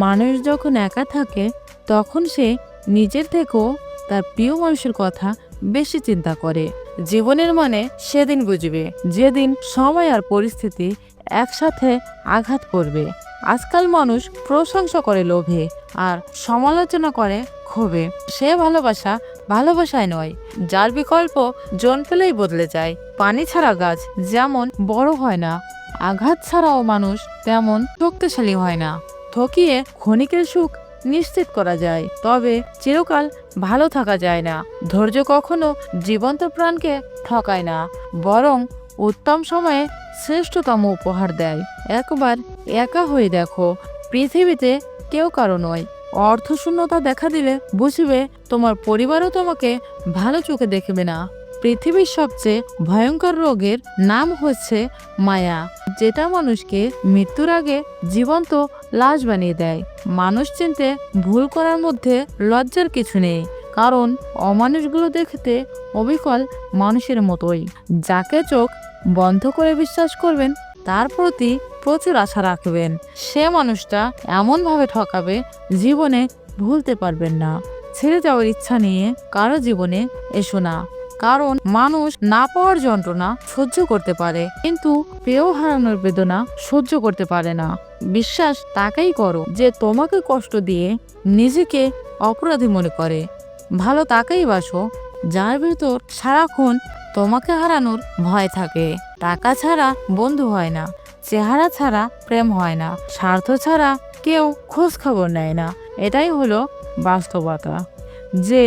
মানুষ যখন একা থাকে তখন সে নিজের থেকেও তার প্রিয় মানুষের কথা বেশি চিন্তা করে। জীবনের মানে সেদিন বুঝবে যেদিন সময় আর পরিস্থিতি একসাথে আঘাত করবে। আজকাল মানুষ প্রশংসা করে লোভে আর সমালোচনা করে ক্ষোভে। সে ভালোবাসা ভালোবাসায় নয়, যার বিকল্প জন পেলেই বদলে যায়। পানি ছাড়া গাছ যেমন বড় হয় না, আঘাত ছাড়াও মানুষ তেমন শক্তিশালী হয় না। ঠকিয়ে ক্ষণিকের সুখ নিশ্চিত করা যায়, তবে চিরকাল ভালো থাকা যায় না। ধৈর্য কখনো জীবন্ত প্রাণকে ঠকায় না, বরং উত্তম সময়ে শ্রেষ্ঠতম উপহার দেয়। একবার একা হয়ে দেখো, পৃথিবীতে কেউ কারো নয়। অর্থশূন্যতা দেখা দিলে বুঝবে তোমার পরিবারও তোমাকে ভালো চোখে দেখবে না। পৃথিবীর সবচেয়ে ভয়ঙ্কর রোগের নাম হচ্ছে মায়া, যেটা মানুষকে মৃত্যুর আগে জীবন্ত লাশ বানিয়ে দেয়। মানুষ চিনতে ভুল করার মধ্যে লজ্জার কিছু নেই, কারণ অমানুষগুলো দেখতে অবিকল মানুষের মতোই। যাকে চোখ বন্ধ করে বিশ্বাস করবেন, তার প্রতি প্রচুর আশা রাখবেন, সে মানুষটা এমনভাবে ঠকাবে জীবনে ভুলতে পারবেন না। ছেড়ে যাওয়ার ইচ্ছা নিয়ে কারো জীবনে এসো না, কারণ মানুষ না পাওয়ার যন্ত্রণা সহ্য করতে পারে, কিন্তু প্রিয় হারানোর বেদনা সহ্য করতে পারে না। বিশ্বাস তাকেই করো যে তোমাকে কষ্ট দিয়ে নিজেকে অপরাধী মনে করে। ভালো তাকেই বাসো যার ভেতর সারাক্ষণ তোমাকে হারানোর ভয় থাকে। টাকা ছাড়া বন্ধু হয় না, চেহারা ছাড়া প্রেম হয় না, স্বার্থ ছাড়া কেউ খোঁজ খবর নেয় না। এটাই হলো বাস্তবতা। যে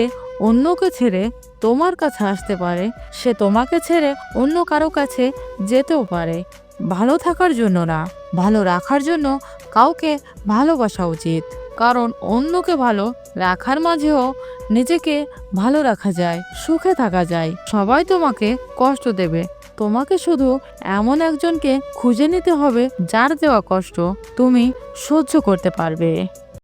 অন্যকে ছেড়ে তোমার কাছে আসতে পারে, সে তোমাকে ছেড়ে অন্য কারো কাছে যেতেও পারে। ভালো থাকার জন্য না, ভালো রাখার জন্য কাউকে ভালোবাসা উচিত, কারণ অন্যকে ভালো রাখার মাঝেও নিজেকে ভালো রাখা যায়, সুখে থাকা যায়। সবাই তোমাকে কষ্ট দেবে, তোমাকে শুধু এমন একজনকে খুঁজে নিতে হবে যার দেওয়া কষ্ট তুমি সহ্য করতে পারবে।